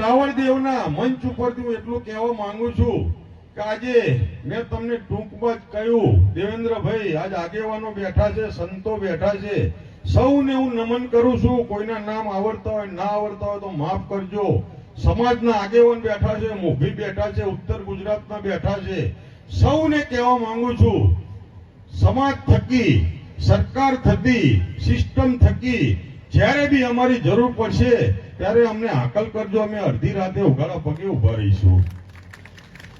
રાવળ દેવના મંચ ઉપરથી હું એટલું કહેવા માંગુ છું કે આજે મેં તમને ટૂંકમાં જ કહ્યું, દેવેન્દ્રભાઈ આજ આગેવાનો બેઠા છે, સંતો બેઠા છે, સૌને હું નમન કરું છું. કોઈના નામ આવડતા હોય ના આવડતા હોય તો માફ કરજો. સમાજના આગેવાન બેઠા છે, મોભી બેઠા છે, ઉત્તર ગુજરાતના બેઠા છે, સૌને કહેવા માંગુ છું, સમાજ થકી, સરકાર થકી, સિસ્ટમ થકી જ્યારે બી અમારી જરૂર પડશે ત્યારે અમને હાકલ કરજો. અમે અડધી રાતે ઉઘાડા પગે ઉભા રહીશું.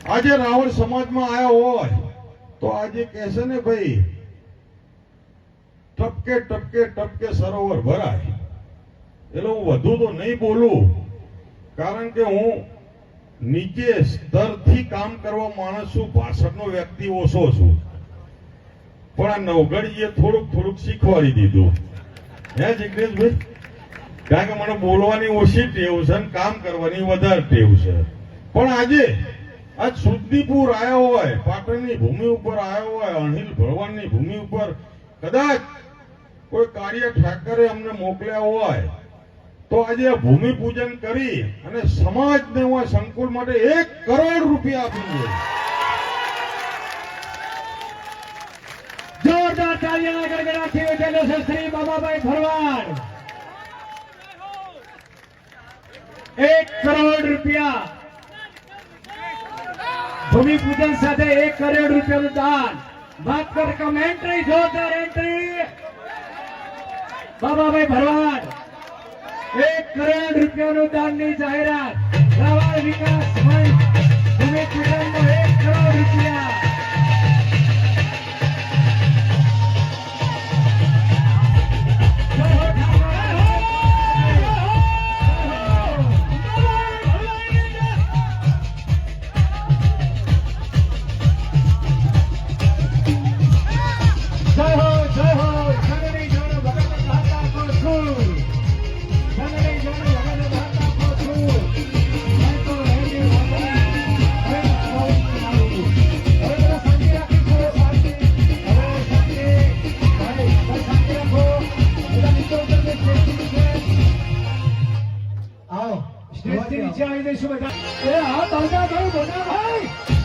આજે રાવળ સમાજમાં આવ્યા હોય તો આજે કહેશે ને ભાઈ, ટપકે ટપકે ટપકે સરોવર ભરાય. એટલે હું વધુ તો નહીં બોલું, કારણ કે હું નીચે સ્તરથી કામ કરવા માણસ છું, ભાષણનો વ્યક્તિ ઓછો છું. પણ આ નવઘડીએ થોડુંક થોડુંક શીખવાડી દીધું. હે જિગ્નેશભાઈ? કારણ કે મને બોલવાની ઓછી ટેવ છે અને કામ કરવાની વધારે ટેવ છે. પણ આજે આજ સુદીપુર આવ્યો હોય, પાટણની ભૂમિ ઉપર આવ્યો હોય, અણહિલ ભરવાડની ભૂમિ ઉપર કદાચ કોઈ કાર્ય ઠાકરે અમને મોકલ્યા હોય તો આજે ભૂમિ પૂજન કરી અને સમાજને હું સંકુલ માટે 1 કરોડ રૂપિયા આપી દે. જોરદાર તાળીઓના ગડગડાટથી ઉઠેલો છે શ્રી બાબાભાઈ ભરવાડ. 1 કરોડ રૂપિયા ભૂમિ પૂજન સાથે 1 કરોડ રૂપિયાનું દાન. વાત કર કમ એન્ટ્રી, જોરદાર એન્ટ્રી બાબાભાઈ ભરવાડ. 1 કરોડ રૂપિયાનું દાનની જાહેરાત. રાવળ વિકાસ મંચ ભૂમિ પૂજનનો 1 કરોડ રૂપિયા. નીચે આવી જઈશું બધા. એ હા દાદા ભાઈ, બોલા ભાઈ.